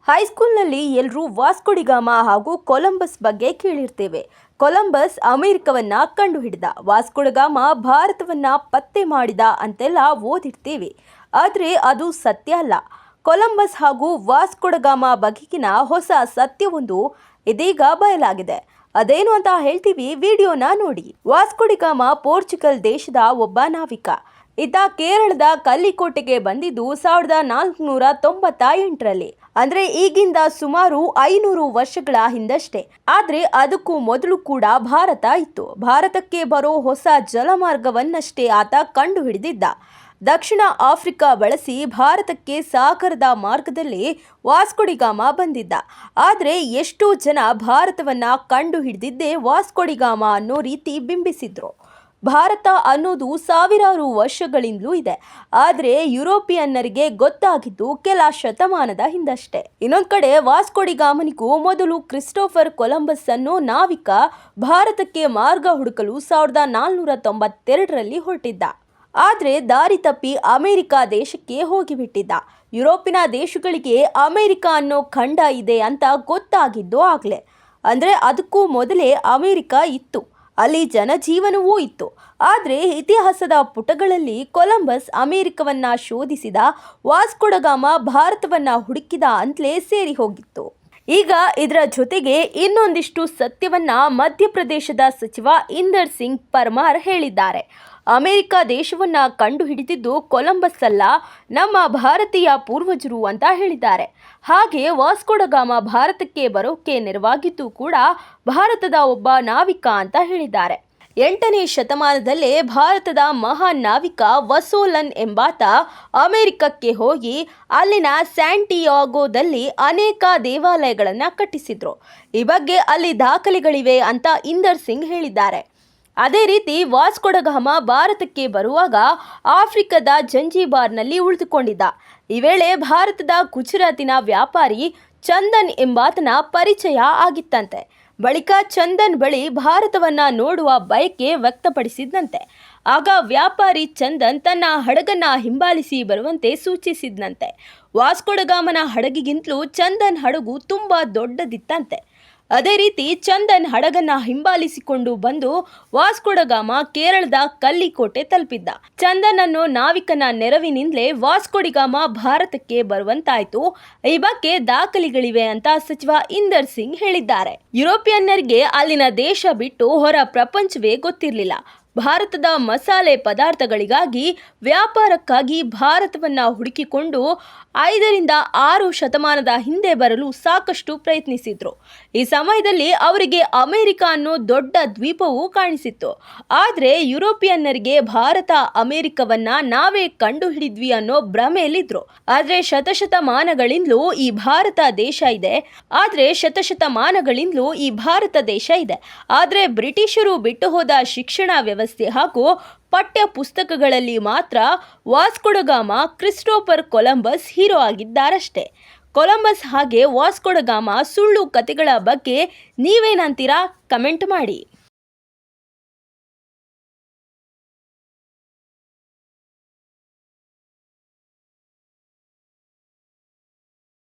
ಹೈಸ್ಕೂಲ್ನಲ್ಲಿ ಎಲ್ಲರೂ ವಾಸ್ಕೋಡಿಗಾಮ ಹಾಗೂ ಕೊಲಂಬಸ್ ಬಗ್ಗೆ ಕೇಳಿರ್ತೇವೆ. ಕೊಲಂಬಸ್ ಅಮೆರಿಕವನ್ನ ಕಂಡುಹಿಡಿದ, ವಾಸ್ಕೋಡಿಗಾಮ ಭಾರತವನ್ನ ಪತ್ತೆ ಮಾಡಿದ ಅಂತೆಲ್ಲ ಓದಿರ್ತೀವಿ. ಆದರೆ ಅದು ಸತ್ಯ ಅಲ್ಲ. ಕೊಲಂಬಸ್ ಹಾಗೂ ವಾಸ್ಕೋಡಿಗಾಮ ಬಗೆಗಿನ ಹೊಸ ಸತ್ಯವೊಂದು ಇದೀಗ ಬಯಲಾಗಿದೆ. ಅದೇನು ಅಂತ ಹೇಳ್ತೀವಿ, ವಿಡಿಯೋನ ನೋಡಿ. ವಾಸ್ಕೋಡಿಗಾಮ ಪೋರ್ಚುಗಲ್ ದೇಶದ ಒಬ್ಬ ನಾವಿಕ. ಈತ ಕೇರಳದ ಕಲ್ಲಿಕೋಟೆಗೆ ಬಂದಿದ್ದು 1498ರಲ್ಲಿ, ಅಂದ್ರೆ ಈಗಿಂದ ಸುಮಾರು 500 ವರ್ಷಗಳ ಹಿಂದಷ್ಟೇ. ಆದ್ರೆ ಅದಕ್ಕೂ ಮೊದಲು ಕೂಡ ಭಾರತ ಇತ್ತು. ಭಾರತಕ್ಕೆ ಬರೋ ಹೊಸ ಜಲಮಾರ್ಗವನ್ನಷ್ಟೇ ಆತ ಕಂಡು ಹಿಡಿದಿದ್ದ. ದಕ್ಷಿಣ ಆಫ್ರಿಕಾ ಬಳಸಿ ಭಾರತಕ್ಕೆ ಸಾಗರದ ಮಾರ್ಗದಲ್ಲಿ ವಾಸ್ಕೋಡಿಗಾಮ ಬಂದಿದ್ದ. ಆದರೆ ಎಷ್ಟೋ ಜನ ಭಾರತವನ್ನ ಕಂಡು ಹಿಡಿದಿದ್ದೇ ವಾಸ್ಕೋಡಿಗಾಮ ಅನ್ನೋ ರೀತಿ ಬಿಂಬಿಸಿದ್ರು. ಭಾರತ ಅನ್ನೋದು ಸಾವಿರಾರು ವರ್ಷಗಳಿಂದಲೂ ಇದೆ. ಆದರೆ ಯುರೋಪಿಯನ್ನರಿಗೆ ಗೊತ್ತಾಗಿದ್ದು ಕೆಲ ಶತಮಾನದ ಹಿಂದಷ್ಟೇ. ಇನ್ನೊಂದು ಕಡೆ ವಾಸ್ಕೋಡಿಗಾಮನಿಗೂ ಮೊದಲು ಕ್ರಿಸ್ಟೋಫರ್ ಕೊಲಂಬಸ್ ಅನ್ನೋ ನಾವಿಕ ಭಾರತಕ್ಕೆ ಮಾರ್ಗ ಹುಡುಕಲು 1492ರಲ್ಲಿ ಹೊರಟಿದ್ದ. ಆದರೆ ದಾರಿ ತಪ್ಪಿ ಅಮೆರಿಕ ದೇಶಕ್ಕೆ ಹೋಗಿಬಿಟ್ಟಿದ್ದ. ಯುರೋಪಿನ ದೇಶಗಳಿಗೆ ಅಮೆರಿಕ ಅನ್ನೋ ಖಂಡ ಇದೆ ಅಂತ ಗೊತ್ತಾಗಿದ್ದು ಆಗ್ಲೇ. ಅಂದರೆ ಅದಕ್ಕೂ ಮೊದಲೇ ಅಮೆರಿಕ ಇತ್ತು, ಅಲ್ಲಿ ಜನಜೀವನವೂ ಇತ್ತು. ಆದರೆ ಇತಿಹಾಸದ ಪುಟಗಳಲ್ಲಿ ಕೊಲಂಬಸ್ ಅಮೆರಿಕವನ್ನ ಶೋಧಿಸಿದ, ವಾಸ್ಕೋಡಗಾಮ ಭಾರತವನ್ನ ಹುಡುಕಿದ ಅಂತಲೇ ಸೇರಿ ಹೋಗಿತ್ತು. ಈಗ ಇದರ ಜೊತೆಗೆ ಇನ್ನೊಂದಿಷ್ಟು ಸತ್ಯವನ್ನ ಮಧ್ಯಪ್ರದೇಶದ ಸಚಿವ ಇಂದರ್ ಸಿಂಗ್ ಪರ್ಮಾರ್ ಹೇಳಿದ್ದಾರೆ. ಅಮೆರಿಕ ದೇಶವನ್ನ ಕಂಡು ಹಿಡಿದಿದ್ದು ಕೊಲಂಬಸ್ ಅಲ್ಲ, ನಮ್ಮ ಭಾರತೀಯ ಪೂರ್ವಜರು ಅಂತ ಹೇಳಿದ್ದಾರೆ. ಹಾಗೆ ವಾಸ್ಕೋಡಗಾಮ ಭಾರತಕ್ಕೆ ಬರೋಕೆ ನೆರವಾಗಿದ್ದು ಕೂಡ ಭಾರತದ ಒಬ್ಬ ನಾವಿಕ ಅಂತ ಹೇಳಿದ್ದಾರೆ. 8ನೇ ಶತಮಾನದಲ್ಲೇ ಭಾರತದ ಮಹಾನ್ ನಾವಿಕ ವಸೋಲನ್ ಎಂಬಾತ ಅಮೆರಿಕಕ್ಕೆ ಹೋಗಿ ಅಲ್ಲಿನ ಸ್ಯಾಂಟಿಯಾಗೋದಲ್ಲಿ ಅನೇಕ ದೇವಾಲಯಗಳನ್ನು ಕಟ್ಟಿಸಿದ್ರು. ಈ ಬಗ್ಗೆ ಅಲ್ಲಿ ದಾಖಲೆಗಳಿವೆ ಅಂತ ಇಂದರ್ ಸಿಂಗ್ ಹೇಳಿದ್ದಾರೆ. ಅದೇ ರೀತಿ ವಾಸ್ಕೋಡಗಾಮ ಭಾರತಕ್ಕೆ ಬರುವಾಗ ಆಫ್ರಿಕಾದ ಜಂಜಿಬಾರ್ನಲ್ಲಿ ಉಳಿದುಕೊಂಡಿದ್ದ. ಈ ವೇಳೆ ಭಾರತದ ಗುಜರಾತಿನ ವ್ಯಾಪಾರಿ ಚಂದನ್ ಎಂಬಾತನ ಪರಿಚಯ ಆಗಿತ್ತಂತೆ. ಬಳಿಕ ಚಂದನ್ ಬಳಿ ಭಾರತವನ್ನ ನೋಡುವ ಬಯಕೆ ವ್ಯಕ್ತಪಡಿಸಿದ್ದಂತೆ. ಆಗ ವ್ಯಾಪಾರಿ ಚಂದನ್ ತನ್ನ ಹಡಗನ್ನ ಹಿಂಬಾಲಿಸಿ ಬರುವಂತೆ ಸೂಚಿಸಿದ್ನಂತೆ. ವಾಸ್ಕೋಡಗಾಮನ ಹಡಗಿಗಿಂತಲೂ ಚಂದನ್ ಹಡಗು ತುಂಬಾ ದೊಡ್ಡದಿತ್ತಂತೆ. ಅದೇ ರೀತಿ ಚಂದನ್ ಹಡಗನ್ನ ಹಿಂಬಾಲಿಸಿಕೊಂಡು ಬಂದು ವಾಸ್ಕೋಡಗಾಮ ಕೇರಳದ ಕಲ್ಲಿಕೋಟೆ ತಲುಪಿದ್ದ. ಚಂದನ್ ಅನ್ನೋ ನಾವಿಕನ ನೆರವಿನಿಂದಲೇ ವಾಸ್ಕೋಡಿಗಾಮ ಭಾರತಕ್ಕೆ ಬರುವಂತಾಯ್ತು. ಈ ಬಗ್ಗೆ ದಾಖಲೆಗಳಿವೆ ಅಂತ ಸಚಿವ ಇಂದರ್ ಸಿಂಗ್ ಹೇಳಿದ್ದಾರೆ. ಯುರೋಪಿಯನ್ನರಿಗೆ ಅಲ್ಲಿನ ದೇಶ ಬಿಟ್ಟು ಹೊರ ಪ್ರಪಂಚವೇ ಗೊತ್ತಿರಲಿಲ್ಲ. ಭಾರತದ ಮಸಾಲೆ ಪದಾರ್ಥಗಳಿಗಾಗಿ ವ್ಯಾಪಾರಕ್ಕಾಗಿ ಭಾರತವನ್ನ ಹುಡುಕಿಕೊಂಡು 5ರಿಂದ 6 ಶತಮಾನದ ಹಿಂದೆ ಬರಲು ಸಾಕಷ್ಟು ಪ್ರಯತ್ನಿಸಿದ್ರು. ಈ ಸಮಯದಲ್ಲಿ ಅವರಿಗೆ ಅಮೆರಿಕ ಅನ್ನೋ ದೊಡ್ಡ ದ್ವೀಪವು ಕಾಣಿಸಿತ್ತು. ಆದರೆ ಯುರೋಪಿಯನ್ನರಿಗೆ ಭಾರತ ಅಮೆರಿಕವನ್ನ ನಾವೇ ಕಂಡು ಹಿಡಿದ್ವಿ ಅನ್ನೋ ಭ್ರಮೆಯಲ್ಲಿದ್ರು. ಆದರೆ ಶತಶತಮಾನಗಳಿಂದಲೂ ಈ ಭಾರತ ದೇಶ ಇದೆ. ಆದರೆ ಬ್ರಿಟಿಷರು ಬಿಟ್ಟು ಹೋದ ಶಿಕ್ಷಣ ವ್ಯವಸ್ಥೆ ಹಾಗೂ ಪಠ್ಯ ಪುಸ್ತಕಗಳಲ್ಲಿ ಮಾತ್ರ ವಾಸ್ಕೋಡಗಾಮ ಕ್ರಿಸ್ಟೋಫರ್ ಕೊಲಂಬಸ್ ಹೀರೋ ಆಗಿದ್ದಾರಷ್ಟೇ. ಕೊಲಂಬಸ್ ಹಾಗೆ ವಾಸ್ಕೋಡಗಾಮ ಸುಳ್ಳು ಕಥೆಗಳ ಬಗ್ಗೆ ನೀವೇನಂತೀರಾ? ಕಮೆಂಟ್ ಮಾಡಿ.